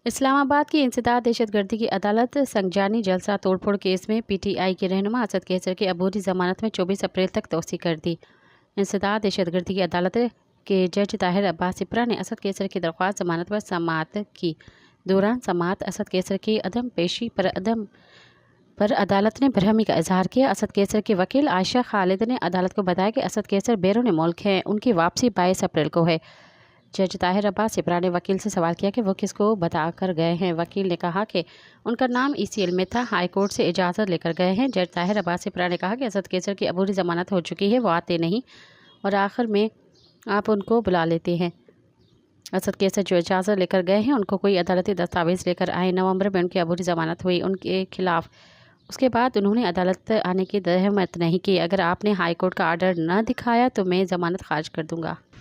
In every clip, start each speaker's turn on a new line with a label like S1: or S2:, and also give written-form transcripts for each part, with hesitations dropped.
S1: اسلام آباد کی انسداد دہشت گردی کی عدالت سنگجانی جلسہ توڑ پھوڑ کیس میں پی ٹی آئی کے رہنما اسد کیسر کی عبوری ضمانت میں 24 اپریل تک توسیع کر دی۔ انسداد دہشت گردی کی عدالت کے جج طاہر عباس سپرا نے اسد کیسر کی درخواست ضمانت پر سماعت کی۔ دوران سماعت اسد کیسر کی عدم پیشی پر عدالت نے برہمی کا اظہار کیا۔ اسد کیسر کی وکیل عائشہ خالد نے عدالت کو بتایا کہ اسد کیسر بیرون ملک ہیں، ان کی واپسی 22 اپریل کو ہے۔ جج طاہر عباس سپرا نے وکیل سے سوال کیا کہ وہ کس کو بتا کر گئے ہیں۔ وکیل نے کہا کہ ان کا نام ECL میں تھا، ہائی کورٹ سے اجازت لے کر گئے ہیں۔ جج طاہر عباس سپرا نے کہا کہ اسد کیسر کی عبوری ضمانت ہو چکی ہے، وہ آتے نہیں اور آخر میں آپ ان کو بلا لیتے ہیں۔ اسد کیسر جو اجازت لے کر گئے ہیں، ان کو کوئی عدالتی دستاویز لے کر آئے۔ نومبر میں ان کی عبوری ضمانت ہوئی ان کے خلاف۔ اس کے بعد انہوں نے عدالت آنے کی ہمت نہیں کی۔ اگر آپ نے ہائی کورٹ کا آرڈر نہ دکھایا تو میں ضمانت خارج کر دوں گا۔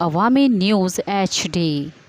S2: عوامی نیوز HD۔